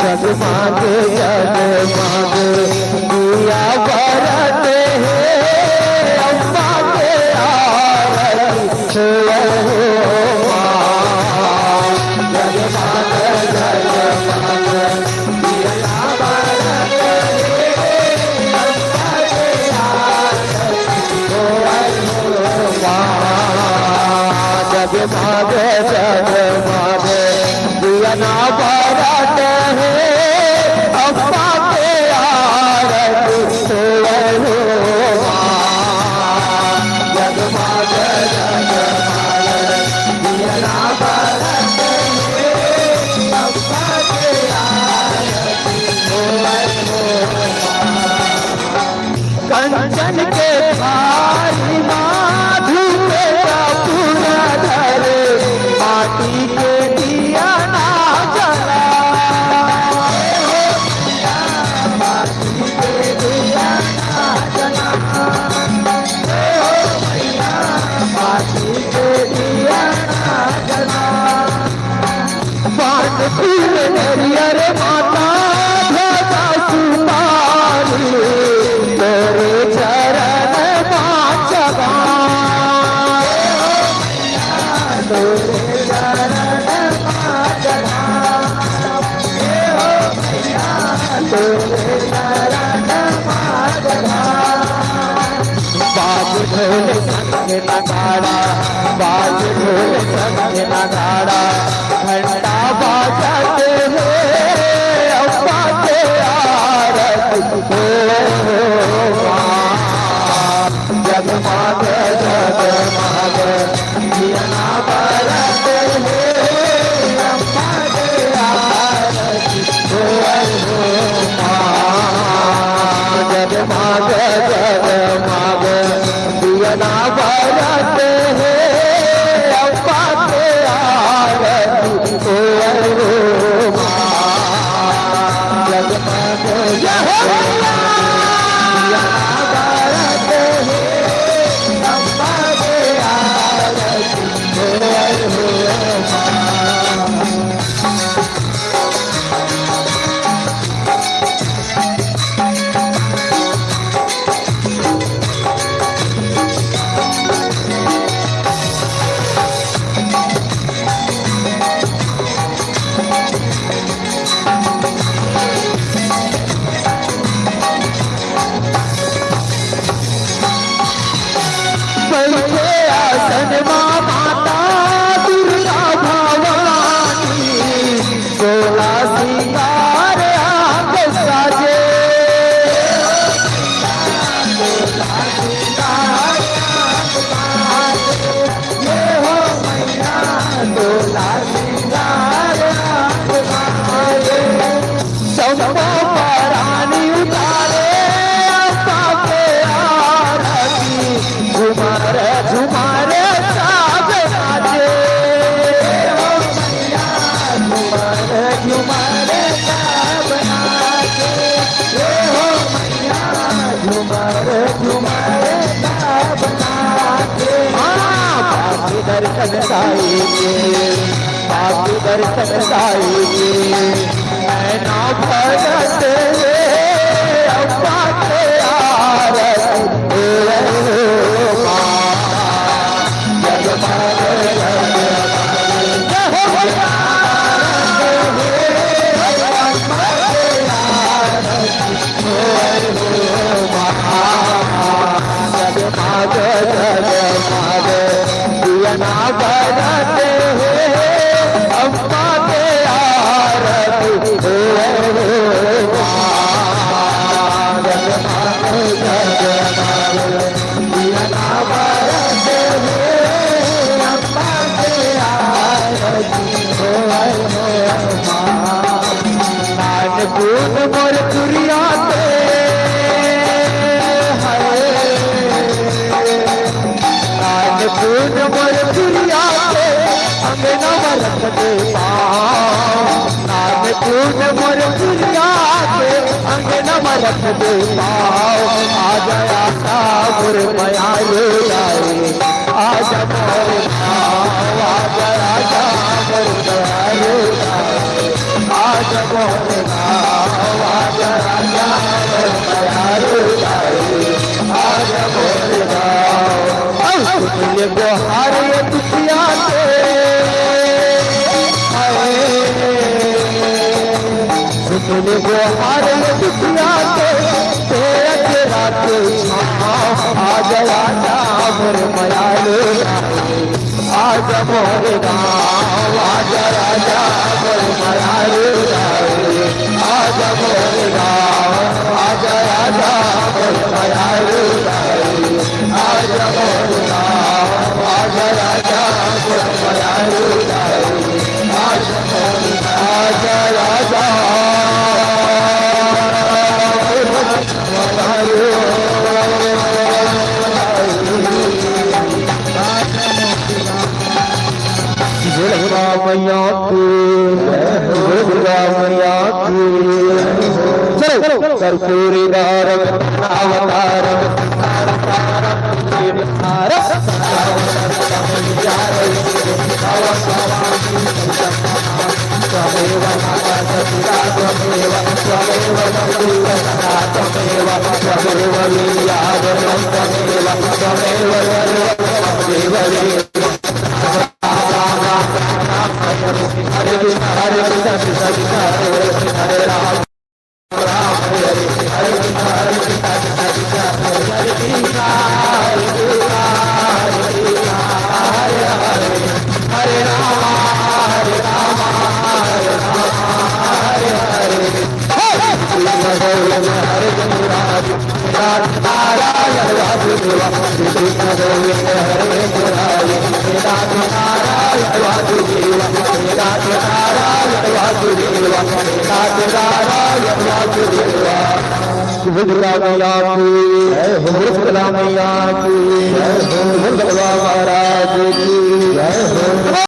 जगमग जगमग दिया बरते हैं अम्मा के आरती हो माँ। जगमग जगमग दिया बरते हैं अम्मा के आरती हो माँ। जगमग जगमग दिया ना बरत है अम्मा के आरती हो माँ। जगमग जगमग दिया ना बरत है अम्मा के आरती हो माँ। कंचन के थाली माधु के पूरा धरे माटी के दिया ना जला। माटी के दिया ना जला। माटी के दिया ना जला। पान फूल नरियर माता ध्वजा सुपारी तेरे चरण माचवा। तेरे चरण माचवा। तेरे चरण माचवा। बाज ढोल संग नगाड़ा बाज ढोल संग नगाड़ा घंटा बाजते हैं अम्मा के आरती हो माँ। जगमग जगमग दिया ना बरते हैं अम्मा के आरती हो माँ। जगमग जगमग दिया ना बरते हैं अम्मा के आरती हो माँ। जगमग जगमग दिया ना बरते हैं अम्मा के आरती हो माँ। बैठे आसन माँ माता दुर्गा भवानी सोला सिंगार आंख साजे। सोला सिंगार आंख साजे। ये हो मैया सोला सिंगार आंख साजे। चंपा परानी उतारे अम्मा के आरती झुमर झुमर साग नाचे। झुमर झुमर साग नाचे। हो मैया झुमर झुमर साग नाचे। बाकी दर्शन साई के बाकी दर्शन साई के नैना भरत अम्मा के आरती हो माँ। जगमग जगमग दिया अम्मा के आरती हो माँ। जगमग जगमग दिया ना बरते हैं अम्मा के आरती हो माँ। जगमग जगमग दिया ना बरते हैं अम्मा के आरती हो माँ। नानपुर मोर तुरिया के नानपुर मोर तुरिया के अंगना रख दे पाँव। नानपुर मोर तुरिया के अंगना रख दे पाँव। आ जाया सागर मयाले जाए आज मोर पाँव। आ जाया सागर मयाले जाए आज आज मोरे गाँव आज राजा दयालु आज मोरे गाँव सुनिए गुहार ये दुखिया के सुनिए गुहार ये दुखिया के आज राजा मोरे दयालु आज मोरे गाँव आज राजा मोरे दयालु आज मोरे गाँव आज राजा मोरे दयालु आज मोरे गाँव आज राजा मोरे दयालु आज राजा मैया चलो कर्पूरी अवतार हरे कृष्ण हरे कृष्ण कृष्ण कृष्ण हरे हरे हरे राम राम हरे हरे हरे कृष्ण कृष्ण कृष्ण हरे कृष्ण हरे हरे हरे राम हरे राम हरे हरे हरे गोविंद हरे गोविंद नारायण वासुदेवा श्री कृष्ण गोविंद हरे मुरारी नारायण वासुदेवा नारायण वासुदेवा नारायण वासुदेवा भगवान मैया की भगवान मैया की भगवान